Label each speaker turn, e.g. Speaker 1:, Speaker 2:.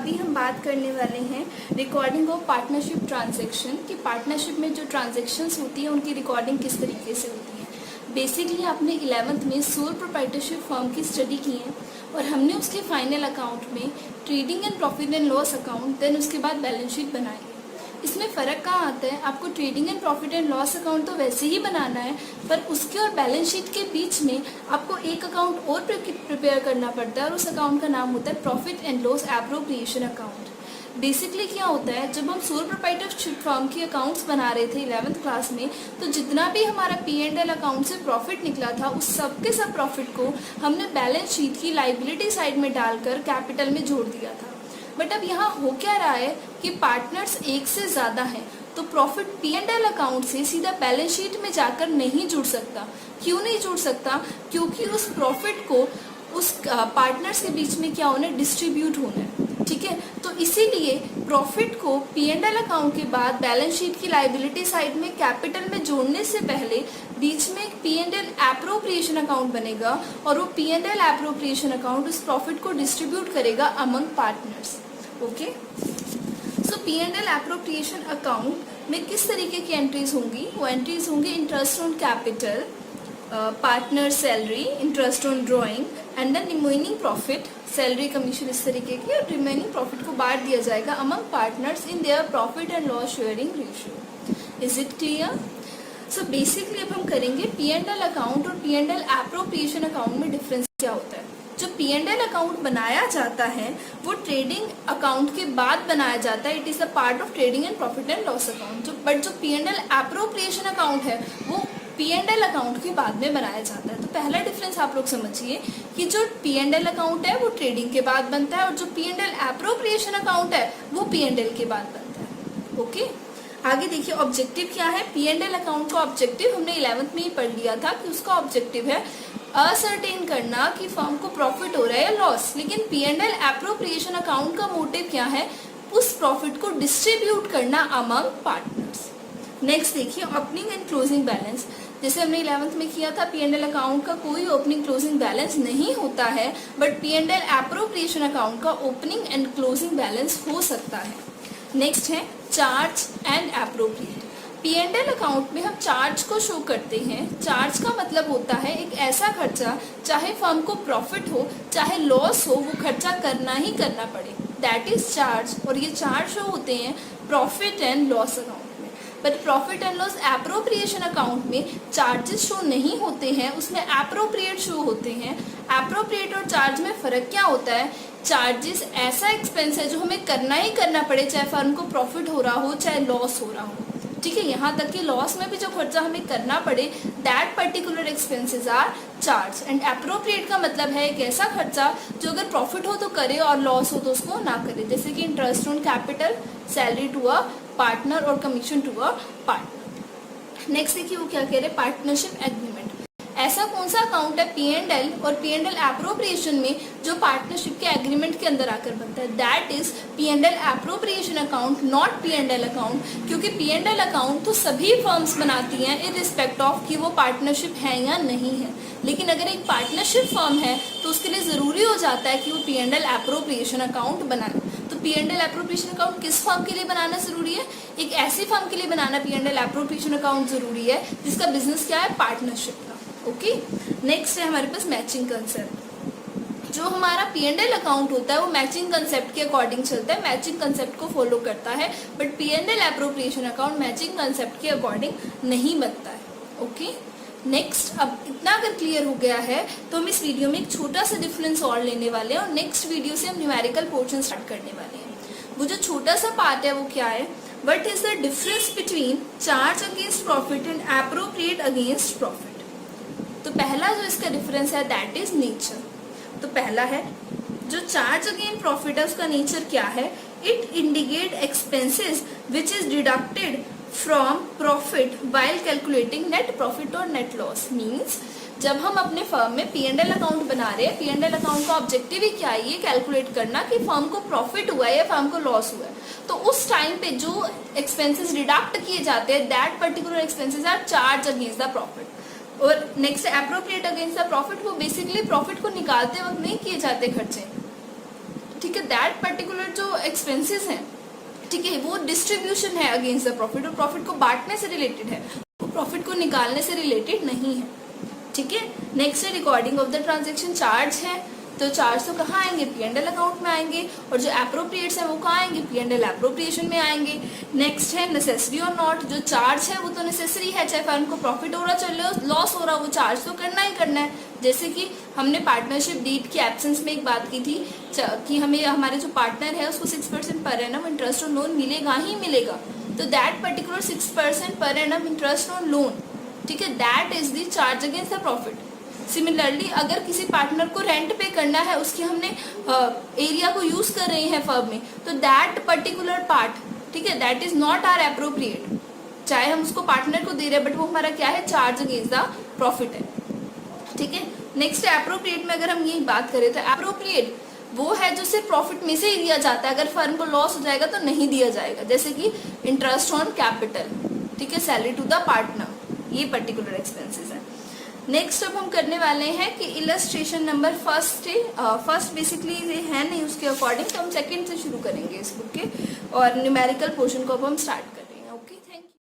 Speaker 1: अभी हम बात करने वाले हैं रिकॉर्डिंग ऑफ पार्टनरशिप ट्रांजैक्शन कि पार्टनरशिप में जो ट्रांजैक्शंस होती है उनकी रिकॉर्डिंग किस तरीके से होती है। बेसिकली आपने 11th में सोल प्रोप्राइटरशिप फर्म की स्टडी की है और हमने उसके फाइनल अकाउंट में trading and profit and loss account then उसके बाद बैलेंस शीट बनाई है। इसमें फ़र्क कहाँ आता है, आपको trading and profit and loss account तो वैसे ही बनाना है, पर उसके और बैलेंस शीट के बीच में आपको एक अकाउंट और प्रिपेयर करना पड़ता है और उस अकाउंट का नाम होता है profit and loss appropriation account. Basically क्या होता है, जब हम सोल प्रोप्राइटरशिप फर्म के अकाउंट्स बना रहे थे 11th क्लास में, तो जितना भी हमारा P&L अकाउंट से प्रॉफिट निकला था उस सब के सब प्रॉफिट को हमने बैलेंस शीट की लाइबिलिटी साइड में डालकर कैपिटल में जोड़ दिया था। बट अब यहाँ हो क्या रहा है कि पार्टनर्स एक से ज़्यादा हैं, तो प्रॉफिट P&L अकाउंट से सीधा बैलेंस शीट में जाकर नहीं जुड़ सकता। क्यों नहीं जुड़ सकता? क्योंकि उस प्रॉफिट को उस पार्टनर्स के बीच में क्या होना है, डिस्ट्रीब्यूट होना है। ठीक है, तो इसीलिए प्रॉफिट को P&L अकाउंट के बाद बैलेंस शीट की लाइबिलिटी साइड में कैपिटल में जोड़ने से पहले बीच में एक P&L एप्रोप्रिएशन अकाउंट बनेगा और वो P&L एप्रोप्रिएशन अकाउंट उस प्रॉफिट को डिस्ट्रीब्यूट करेगा among partners. Okay, so P&L appropriation account में किस तरीके की एंट्रीज होंगी? वो एंट्रीज होंगी interest on capital, partner salary, interest on drawing and then remaining profit, salary commission इस तरीके की, और रिमेनिंग प्रॉफिट को बांट दिया जाएगा among partners in their profit and loss sharing ratio. Is it clear? So basically अब हम करेंगे P&L अकाउंट और P&L एप्रोप्रिएशन अकाउंट में डिफरेंस क्या होता है। जो P&L अकाउंट बनाया जाता है वो ट्रेडिंग अकाउंट के बाद बनाया जाता है, it is the part of trading and profit and loss account. But जो P&L एप्रोप्रिएशन अकाउंट है वो P&L अकाउंट के बाद में बनाया जाता है। तो पहला डिफरेंस आप लोग समझिए कि जो P&L अकाउंट है वो ट्रेडिंग के बाद बनता है और जो P&L एप्रोप्रिएशन अकाउंट है वो P&L के बाद बनता है। ओके, आगे देखिए ऑब्जेक्टिव क्या है। P&L अकाउंट का ऑब्जेक्टिव हमने 11th में ही पढ़ लिया था कि उसका ऑब्जेक्टिव है असर्टेन करना कि फर्म को प्रॉफिट हो रहा है या लॉस। लेकिन P&L एप्रोप्रिएशन अकाउंट का मोटिव क्या है, उस प्रॉफिट को डिस्ट्रीब्यूट करना अमंग पार्टनर्स। नेक्स्ट देखिए ओपनिंग एंड क्लोजिंग बैलेंस। जैसे हमने 11th में किया था, P&L अकाउंट का कोई ओपनिंग क्लोजिंग बैलेंस नहीं होता है, बट P&L एप्रोप्रिएशन अकाउंट का ओपनिंग एंड क्लोजिंग बैलेंस हो सकता है। नेक्स्ट है charge and appropriate. P&L account में हम चार्ज को शो करते हैं। चार्ज का मतलब होता है एक ऐसा खर्चा, चाहे फर्म को प्रॉफिट हो चाहे लॉस हो, वो खर्चा करना ही करना पड़े, दैट इज चार्ज। और ये चार्ज शो होते हैं प्रॉफिट एंड लॉस अकाउंट में। But profit and loss appropriation account में चार्जेस शो नहीं होते हैं, उसमें एप्रोप्रिएट शो होते हैं। एप्रोप्रिएट और चार्ज में फर्क क्या होता है? चार्जेस ऐसा एक्सपेंस है जो हमें करना ही करना पड़े, चाहे फर्म को प्रॉफिट हो रहा हो चाहे लॉस हो रहा हो। ठीक है, यहाँ तक कि लॉस में भी जो खर्चा हमें करना पड़े, that particular expenses are charge. And appropriate का मतलब है एक ऐसा खर्चा जो अगर प्रॉफिट हो तो करे और लॉस हो तो उसको ना करे, जैसे कि interest on capital, salary to a partner और commission to a partner. Next देखिए वो क्या कह रहे हैं, पार्टनरशिप एग्रीमेंट। ऐसा कौन सा अकाउंट है P&L और P&L एप्रोप्रिएशन में जो पार्टनरशिप के एग्रीमेंट के अंदर आकर बनता है, that is P&L appropriation account, not P&L account. क्योंकि P&L अकाउंट तो सभी फर्म्स बनाती हैं इररिस्पेक्ट ऑफ कि वो पार्टनरशिप है या नहीं है। लेकिन अगर एक पार्टनरशिप फर्म है तो उसके लिए ज़रूरी हो जाता है कि वो P&L एप्रोप्रिएशन अकाउंट बनाए। तो P&L एप्रोप्रिएशन अकाउंट किस फर्म के लिए बनाना जरूरी है? एक ऐसी फर्म के लिए बनाना P&L एप्रोप्रिएशन अकाउंट जरूरी है जिसका बिजनेस क्या है, पार्टनरशिप का। ओके, नेक्स्ट है हमारे पास मैचिंग कंसेप्ट। जो हमारा P&L अकाउंट होता है वो मैचिंग कंसेप्ट के अकॉर्डिंग चलता है, मैचिंग कंसेप्ट को फॉलो करता है। But P&L appropriation account matching concept के अकॉर्डिंग नहीं बनता है। ओके, नेक्स्ट अब इतना अगर क्लियर हो गया है तो हम इस वीडियो में एक छोटा सा डिफरेंस और लेने वाले हैं और नेक्स्ट वीडियो से हम न्यूमेरिकल पोर्शन स्टार्ट करने वाले हैं। वो जो छोटा सा पार्ट है वो क्या है, what is the difference between charge against profit and appropriate against profit. तो पहला जो इसका डिफरेंस है दैट इज नेचर। तो पहला है जो चार्ज अगेंस्ट प्रॉफिट है उसका नेचर क्या है, it indicate expenses which is deducted from profit while calculating net profit और नेट लॉस। मीन्स जब हम अपने फर्म में P&L अकाउंट बना रहे हैं, P&L अकाउंट का ऑब्जेक्टिव ही क्या है, ये कैलकुलेट करना कि फर्म को प्रॉफिट हुआ है या फर्म को लॉस हुआ है। तो उस टाइम पे जो एक्सपेंसेस डिडक्ट किए जाते हैं, that particular expenses are charge against the profit. और next appropriate against the profit, वो बेसिकली प्रॉफिट को निकालते वक्त नहीं किए जाते खर्चे। ठीक है, दैट पर्टिकुलर जो एक्सपेंसेस हैं, ठीक है, वो डिस्ट्रीब्यूशन है अगेंस्ट द प्रॉफिट, और प्रॉफिट को बांटने से रिलेटेड है, वो प्रॉफिट को निकालने से रिलेटेड नहीं है, ठीक है। नेक्स्ट है recording of the transaction charge है, तो चार्ज तो कहाँ आएंगे, P&L अकाउंट में आएंगे, और जो एप्रोप्रिएट्स हैं वो कहाँ आएंगे, P&L एप्रोप्रिएशन में आएंगे। नेक्स्ट है नेसेसरी और नॉट, जो चार्ज है वो तो नेसेसरी है, चाहे फर्म को प्रॉफिट हो रहा चल लॉस हो रहा, वो चार्ज तो करना ही करना है। जैसे कि हमने पार्टनरशिप डीड की एब्सेंस में एक बात की थी कि हमें हमारे जो पार्टनर है उसको 6% per annum interest on loan मिलेगा ही मिलेगा, तो that particular 6% per annum interest on loan, ठीक है, that is the charge against the profit. Similarly अगर किसी पार्टनर को रेंट पे करना है, उसकी हमने एरिया को यूज कर रहे हैं फर्म में, तो दैट पर्टिकुलर पार्ट, ठीक है, that is not are appropriate, चाहे हम उसको पार्टनर को दे रहे हैं बट वो हमारा क्या है, चार्ज अगेंस्ट द प्रॉफिट है, ठीक है। नेक्स्ट एप्रोप्रिएट में अगर हम यही बात करें तो एप्रोप्रिएट वो है जो सिर्फ प्रॉफिट में से ही दिया जाता है, अगर फर्म को लॉस हो जाएगा तो नहीं दिया जाएगा, जैसे कि इंटरेस्ट ऑन कैपिटल, ठीक है, सैलरी टू द पार्टनर, ये पर्टिकुलर एक्सपेंसेस है। नेक्स्ट अब हम करने वाले हैं कि इलस्ट्रेशन नंबर फर्स्ट बेसिकली ये है नहीं उसके अकॉर्डिंग, तो हम सेकंड से शुरू करेंगे इस बुक के, और न्यूमेरिकल पोर्शन को अब हम स्टार्ट कर रहे हैं। Okay, thank you.